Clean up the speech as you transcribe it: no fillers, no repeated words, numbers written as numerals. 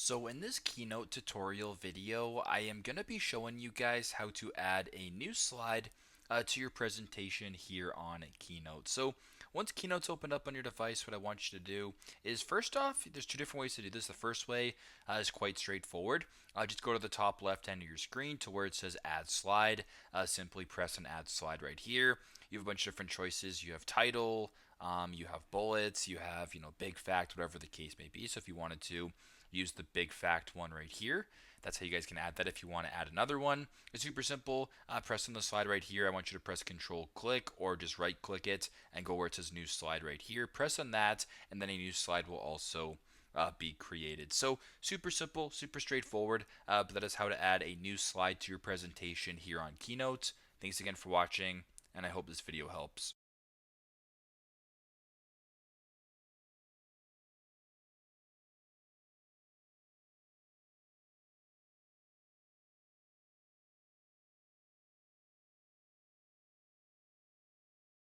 So in this Keynote tutorial video, I am going to be showing you guys how to add a new slide to your presentation here on Keynote. So once Keynote's opened up on your device, what I want you to do is first off, there's two different ways to do this. The first way is quite straightforward. Just go to the top left hand of your screen to where it says add slide. Simply press an add slide right here. You have a bunch of different choices. You have title, you have bullets, you have, big fact, whatever the case may be. So if you wanted to use the big fact one right here, that's how you guys can add that. If you want to add another one, it's super simple. Press on the slide right here. I want you to press Control click or just right click it and go where it says new slide right here. Press on that, and then a new slide will also be created. So super simple, super straightforward, but that is how to add a new slide to your presentation here on Keynote. Thanks again for watching, and I hope this video helps.